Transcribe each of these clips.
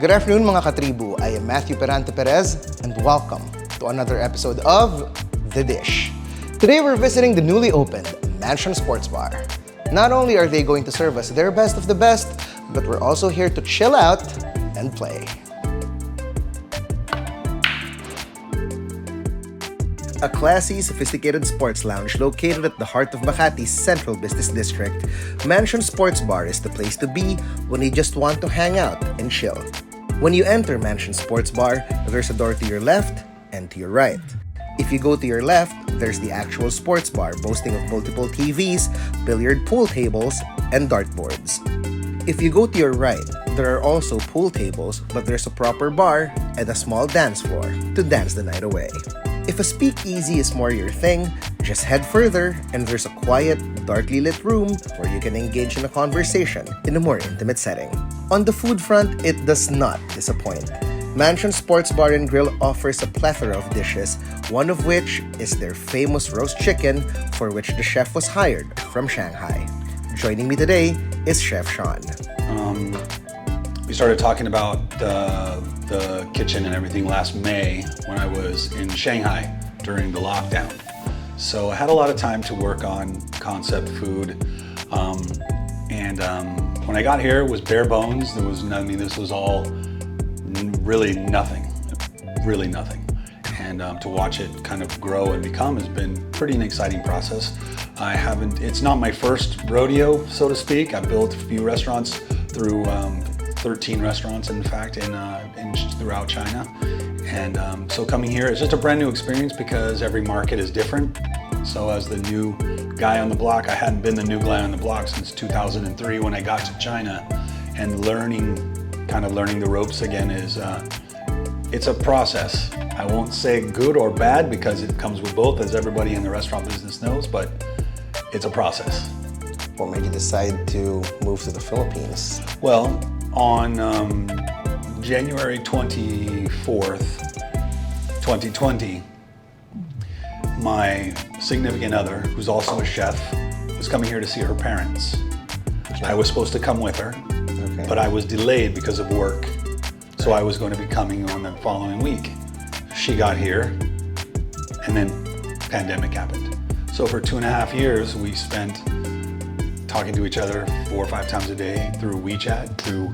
Good afternoon mga katribu, I am Matthew Perante Perez and welcome to another episode of The Dish. Today we're visiting the newly opened Mansion Sports Bar. Not only are they going to serve us their best of the best, but we're also here to chill out and play. A classy, sophisticated sports lounge located at the heart of Makati's Central Business District, Mansion Sports Bar is the place to be when you just want to hang out and chill. When you enter Mansion Sports Bar, there's a door to your left and to your right. If you go to your left, there's the actual sports bar boasting of multiple TVs, billiard pool tables, and dartboards. If you go to your right, there are also pool tables, but there's a proper bar and a small dance floor to dance the night away. If a speakeasy is more your thing, just head further and there's a quiet, darkly lit room where you can engage in a conversation in a more intimate setting. On the food front, it does not disappoint. Mansion Sports Bar and Grill offers a plethora of dishes, one of which is their famous roast chicken, for which the chef was hired from Shanghai. Joining me today is Chef Sean. We started talking about the kitchen and everything last May when I was in Shanghai during the lockdown. So I had a lot of time to work on concept food. When I got here, it was bare bones. This was all really nothing. And to watch it kind of grow and become has been pretty an exciting process. It's not my first rodeo, so to speak. I've built a few restaurants through 13 restaurants, in fact, throughout China. And so coming here is just a brand new experience because every market is different. So as the new guy on the block, I hadn't been the new guy on the block since 2003 when I got to China, and learning the ropes again it's a process. I won't say good or bad because it comes with both, as everybody in the restaurant business knows, but it's a process. What made you decide to move to the Philippines? Well, on January 24th, 2020, my significant other, who's also a chef, was coming here to see her parents. I was supposed to come with her, but I was delayed because of work. So I was going to be coming on the following week. She got here, and then pandemic happened. So for 2.5 years, we spent talking to each other 4 or 5 times a day through WeChat, through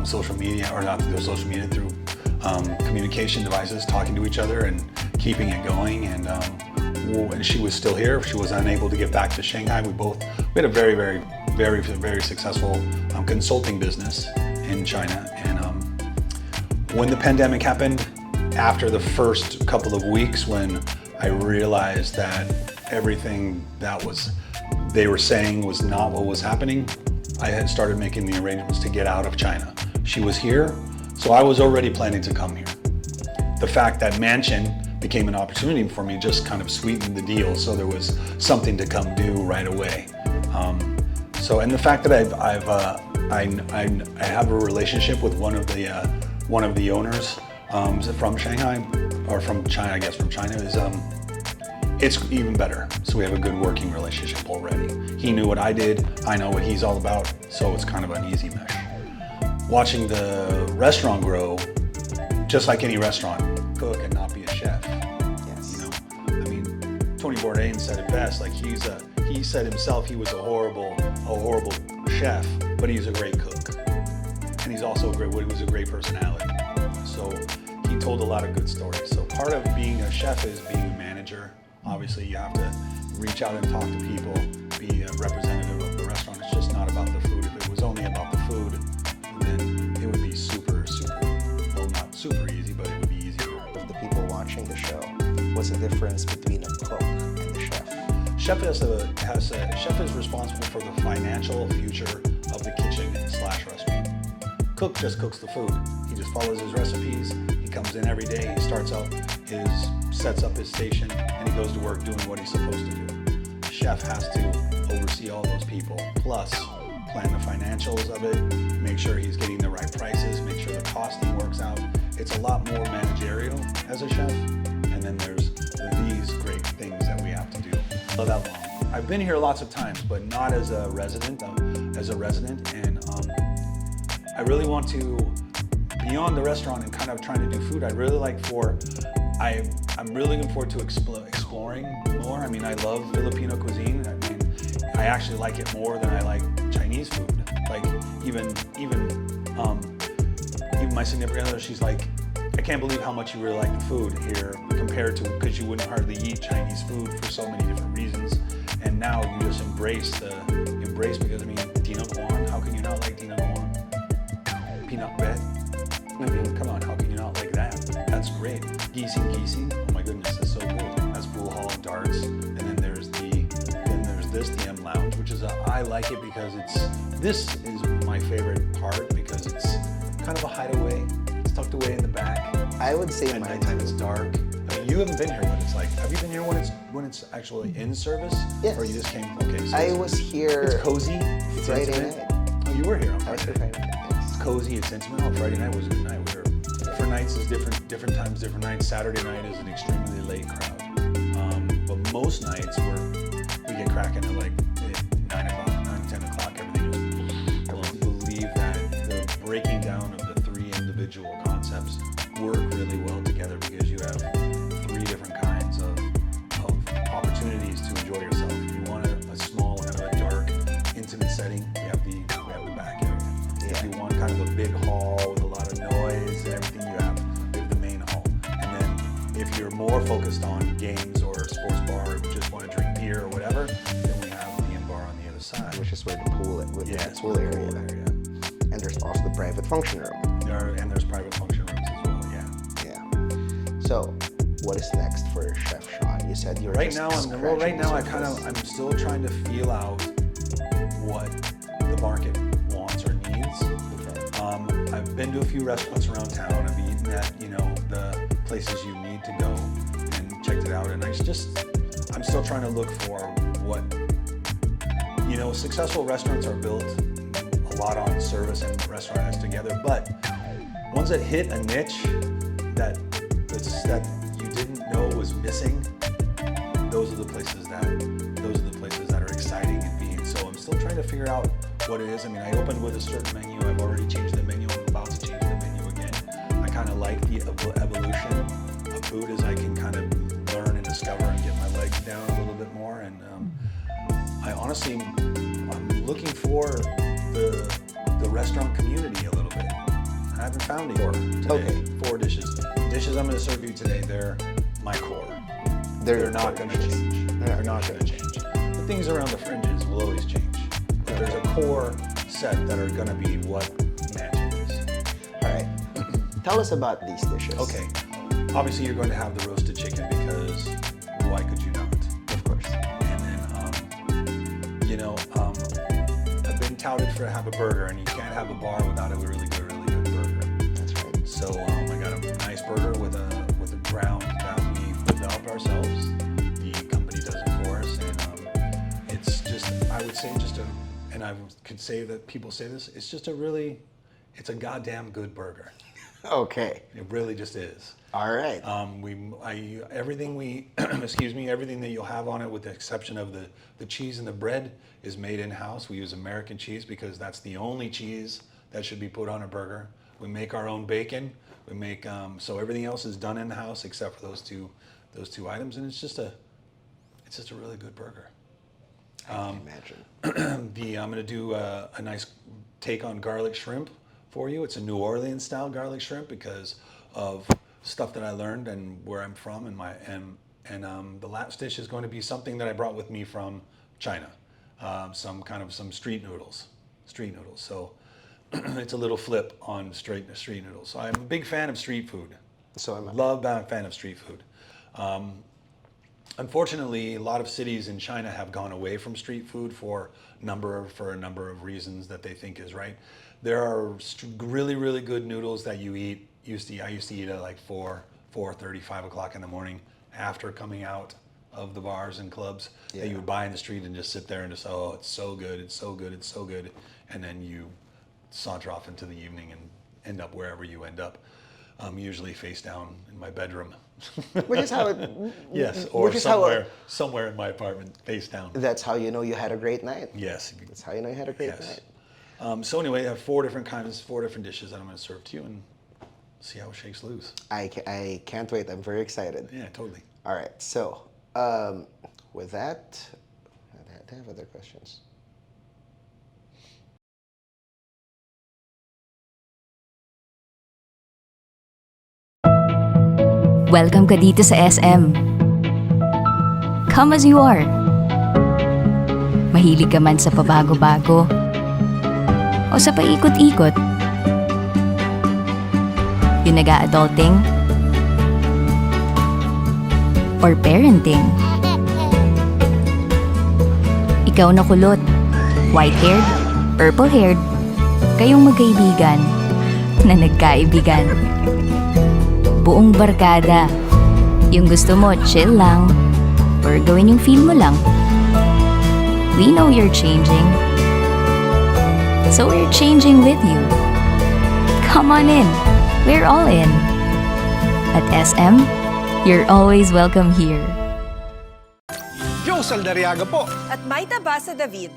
social media, or not through social media, through communication devices, talking to each other and keeping it going. And she was still here. She was unable to get back to Shanghai. We had a very successful consulting business in China. And when the pandemic happened, after the first couple of weeks, when I realized that everything that they were saying was not what was happening, I had started making the arrangements to get out of China. She was here, so I was already planning to come here. The fact that Mansion became an opportunity for me just kind of sweetened the deal, so there was something to come do right away. And the fact that I have a relationship with one of the owners from Shanghai, or from China, I guess from China, is it's even better. So we have a good working relationship already. He knew what I did, I know what he's all about, so it's kind of an easy mesh. Watching the restaurant grow, just like any restaurant, cook and not be a chef. Yes. You know, I mean, Tony Bourdain said it best. Like he said himself, he was a horrible chef, but he's a great cook, and he's also he was a great personality. So he told a lot of good stories. So part of being a chef is being a manager. Obviously, you have to reach out and talk to people, be a representative of the restaurant. It's just not about the food. If it was only about the food, then it would be well, not super easy, but it would be easier. Of the people watching the show, what's the difference between a cook and a chef? Chef is responsible for the financial future of the kitchen slash restaurant. Cook just cooks the food. He just follows his recipes. He comes in every day. He sets up his station, and he goes to work doing what he's supposed to do. Chef has to oversee all those people, plus plan the financials of it, make sure he's getting the right prices, make sure the costing works out. It's a lot more managerial as a chef, and then there's these great things that we have to do. So that long. I've been here lots of times, but not as a resident. And I really want to, beyond the restaurant and kind of trying to do food, I'm really looking forward to exploring more. I mean, I love Filipino cuisine. I mean, I actually like it more than I like Chinese food. Like even my significant other, she's like, I can't believe how much you really like the food here compared to, because you wouldn't hardly eat Chinese food for so many different reasons. And now you just embrace because I mean, Dinong Guan, how can you not like Dinong Guan? Peanut bread. I mean, come on, how can you not like that? That's great. Gising, oh my goodness, that's so good. That's pool hall and darts. And then there's the M Lounge, which is I like it because this is my favorite part because it's kind of a hideaway. It's tucked away in the back. I would say at my nighttime it's dark. I mean, you haven't been here when it's like. Have you been here when it's actually in service? Yes. Or you just came? Okay. So I was here. It's cozy. It's Friday intimate. night. Oh, you were here on I was Friday. here Friday night. Yes. It's cozy. It's intimate. Oh, Friday night was a good night. Different nights is different times, different nights. Saturday night is an extremely late crowd. But most nights we get cracking at like 9 o'clock, 10 o'clock. Everything just. I don't believe that the breaking down of the three individual concepts work really well together because you have three different kinds of opportunities to enjoy yourself. If you want a small, kind of a dark, intimate setting, we have the backyard. Yeah. If you want kind of a big hall with a lot of noise and everything, we have the main hall. And then if you're more focused on games or a sports bar or just want to drink beer or whatever, then we have the M bar on the other side. Which is where the pool is, Yes, the pool area. And there's also the private function room. There's private function rooms as well, yeah. Yeah. So, what is next for Chef Sean? You said you're Right just now, scratching the surface. I'm still trying to feel out what the market wants or needs. Okay. I've been to a few restaurants around town. I've eaten at the places you need to go and checked it out. And I'm still trying to look for what successful restaurants are built a lot on service and restaurants together, but ones that hit a niche that you didn't know was missing, those are the places that are exciting and being. So I'm still trying to figure out what it is. I mean, I opened with a certain menu. I've already changed the menu. I'm about to change the menu again. I kind of like the evolution of food as I can kind of learn and discover and get my legs down a little bit more. And I'm looking for the restaurant community a little bit. I haven't found it today. Okay. 4 dishes. The dishes I'm going to serve you today, they're my core. They're not going to change. They're not going to change. The things around the fringes will always change. But there's a core set that are going to be what magic is. All right. Tell us about these dishes. Okay. Obviously, you're going to have the roasted chicken because why could you not? Of course. And then, I've been touted for have a burger, and you can't have a bar without a really good burger. That's right. So I got a nice burger with a ground that we developed ourselves. The company does it for us, and it's just, I would say, and I could say that people say this, it's a goddamn good burger. Okay. It really just is. All right. Everything everything that you'll have on it, with the exception of the cheese and the bread, is made in-house. We use American cheese because that's the only cheese that should be put on a burger. We make our own bacon. We make so everything else is done in-house except for those two items, and it's just a really good burger. I can imagine. I'm going to do a nice take on garlic shrimp for you. It's a New Orleans style garlic shrimp because of stuff that I learned and where I'm from, and the last dish is going to be something that I brought with me from China, some street noodles. So it's a little flip on street noodles. So I'm a big fan of street food. So I'm fan of street food. Unfortunately, a lot of cities in China have gone away from street food for a number of reasons that they think is right. There are really, really good noodles that you eat. I used to eat at like 4:30, 5 o'clock in the morning after coming out of the bars and clubs that you would buy in the street and just sit there and just, oh, it's so good, it's so good, it's so good. And then you saunter off into the evening and end up wherever you end up. Usually face down in my bedroom. Which is how it... Yes, or somewhere in my apartment, face down. That's how you know you had a great night. Yes. That's how you know you had a great night. So anyway, I have 4 different dishes that I'm going to serve to you and see how it shakes loose. I can't wait. I'm very excited. Yeah, totally. All right. So with that, I have other questions. Welcome ka dito sa SM. Come as you are. Mahilig ka man sa pabago-bago o sa paikot-ikot. Yung nag-a-adulting or parenting. Ikaw na kulot, white-haired, purple-haired, kayong magkaibigan na nagkaibigan. Buong barkada. Yung gusto mo, chill lang. Or gawin yung feel mo lang. We know you're changing. So we're changing with you. Come on in. We're all in. At SM, you're always welcome here. Joe Saldariaga po. At Maita Basa David.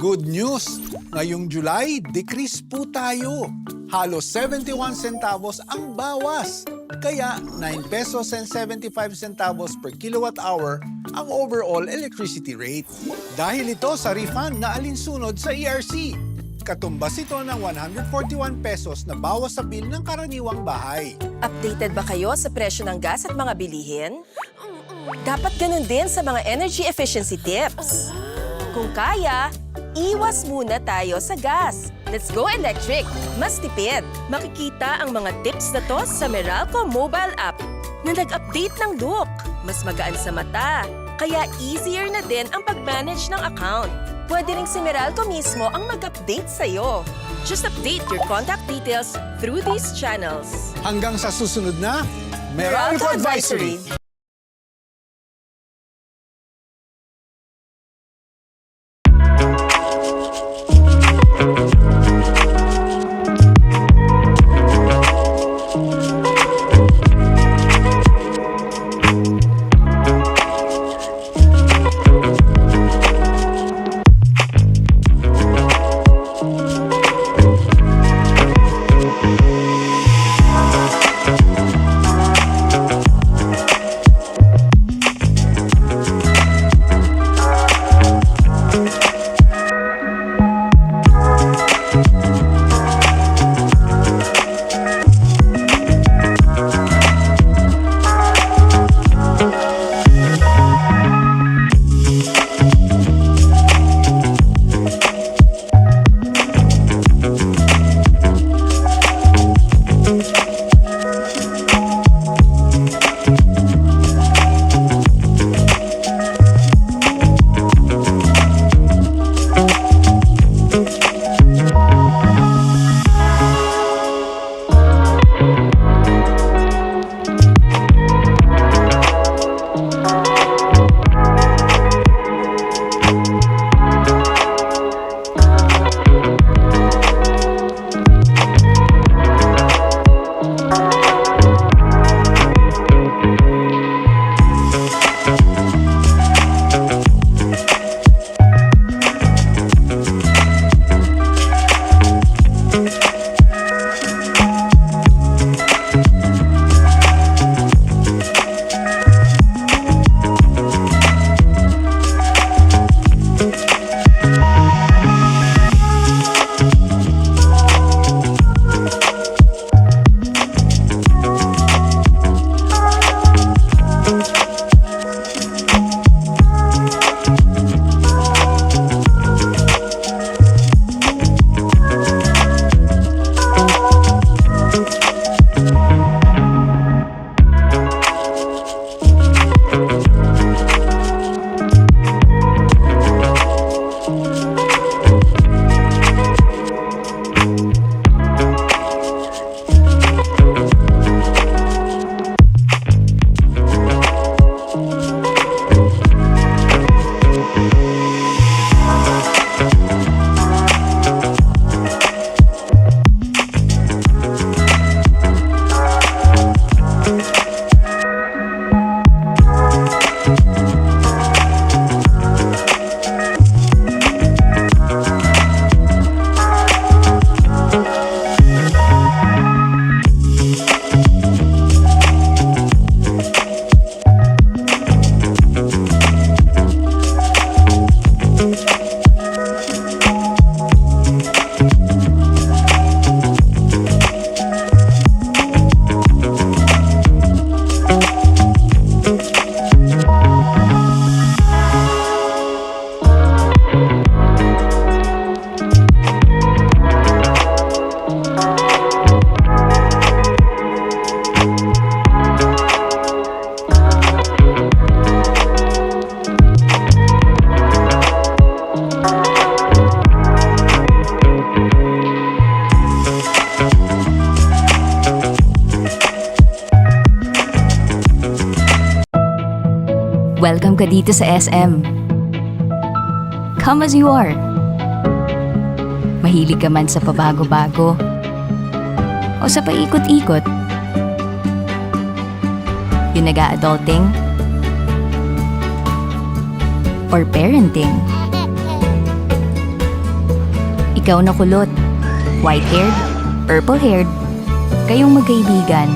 Good news! Ngayong July, decrease po tayo. Halos 71 centavos ang bawas. Kaya 9 pesos and 75 centavos per kilowatt hour ang overall electricity rate. Dahil ito sa refund na alinsunod sa ERC. Katumbas ito ng 141 pesos na bawas sa bill ng karaniwang bahay. Updated ba kayo sa presyo ng gas at mga bilihin? Dapat ganun din sa mga energy efficiency tips. Kung kaya, iwas muna tayo sa gas. Let's go electric! Mas tipid. Makikita ang mga tips na to sa Meralco mobile app na nag-update ng look. Mas magaan sa mata. Kaya easier na din ang pag-manage ng account. Pwede rin si Meralco mismo ang mag-update sa'yo. Just update your contact details through these channels. Hanggang sa susunod na Meralco Advisory! welcome ka dito sa SM. Come as you are. Mahilig ka man sa pabago-bago o sa paikot-ikot. Yung nag-a-adulting or parenting. Ikaw na kulot, white-haired, purple-haired, kayong magkaibigan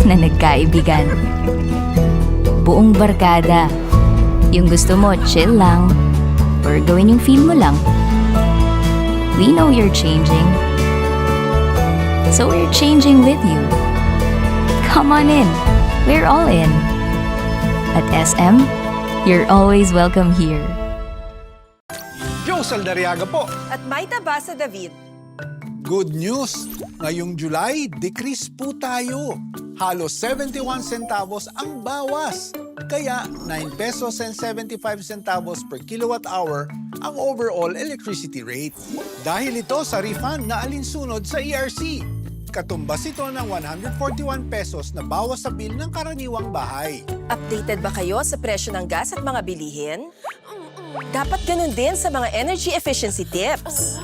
na nagkaibigan. Buong barkada, yung gusto mo chill lang or gawin yung feel mo lang. We know you're changing, so we're changing with you. Come on in, we're all in. At SM, you're always welcome here. Joe Saldariaga po. At may tabasa David. Good news! Ngayong July, decrease po tayo. Halos 71 centavos ang bawas. Kaya 9 pesos and 75 centavos per kilowatt hour ang overall electricity rate. Dahil ito sa refund na alinsunod sa ERC. Katumbas ito ng 141 pesos na bawas sa bill ng karaniwang bahay. Updated ba kayo sa presyo ng gas at mga bilihin? Dapat ganun din sa mga energy efficiency tips.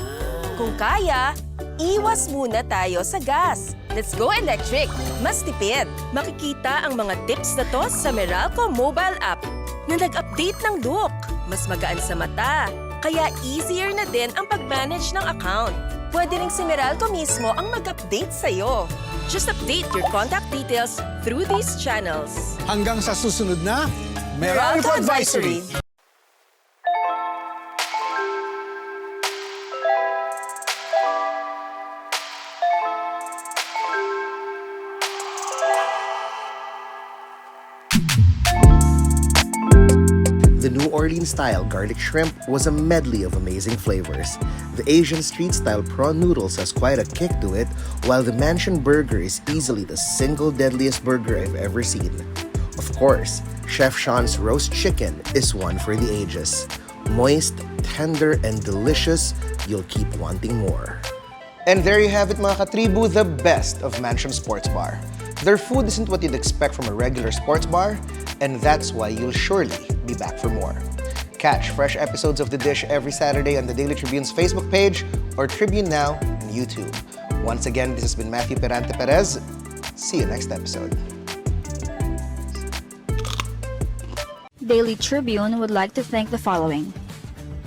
Kung kaya, iwas muna tayo sa gas. Let's go electric! Mas tipid! Makikita ang mga tips na to sa Meralco mobile app na nag-update ng look. Mas magaan sa mata, kaya easier na din ang pag-manage ng account. Pwede rin si Meralco mismo ang mag-update sa'yo. Just update your contact details through these channels. Hanggang sa susunod na Meralco Advisory! The New Orleans-style garlic shrimp was a medley of amazing flavors. The Asian street-style prawn noodles has quite a kick to it, while the mansion burger is easily the single deadliest burger I've ever seen. Of course, Chef Sean's roast chicken is one for the ages. Moist, tender, and delicious, you'll keep wanting more. And there you have it, mga katribu, the best of Mansion Sports Bar. Their food isn't what you'd expect from a regular sports bar, and that's why you'll surely be back for more. Catch fresh episodes of The Dish every Saturday on the Daily Tribune's Facebook page or TribuneNow on YouTube. Once again, this has been Matthew Perante Perez. See you next episode. Daily Tribune would like to thank the following: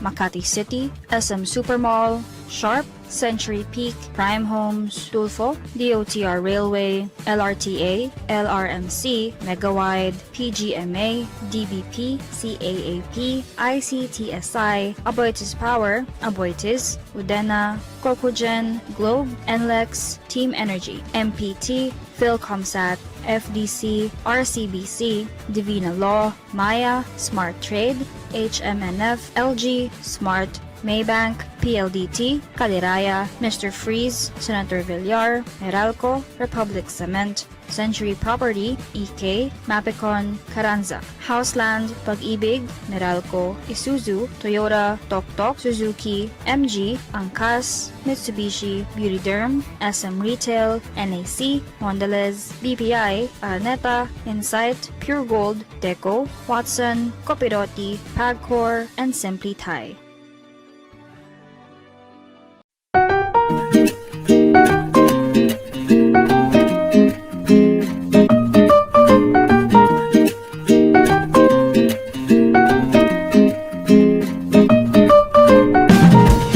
Makati City, SM Supermall, Sharp, Century Peak, Prime Homes, Tulfo, DOTR Railway, LRTA, LRMC, Megawide, PGMA, DBP, CAAP, ICTSI, Aboitiz Power, Aboitiz, Udena, Cocogen, Globe, NLEX, Team Energy, MPT, Philcomsat, FDC, RCBC, Divina Law, Maya, Smart Trade, HMNF, LG, Smart, Maybank, PLDT, Caliraya, Mr. Freeze, Senator Villar, Meralco, Republic Cement, Century Property, EK, Mapicon, Carranza, Houseland, Pag-ibig, Meralco, Isuzu, Toyota, Tok, Suzuki, MG, Angkas, Mitsubishi, Beautyderm, SM Retail, NAC, Mondelez, BPI, Araneta, Insight, Pure Gold, Deco, Watson, Copiroti, Pagcor, and Simply Thai.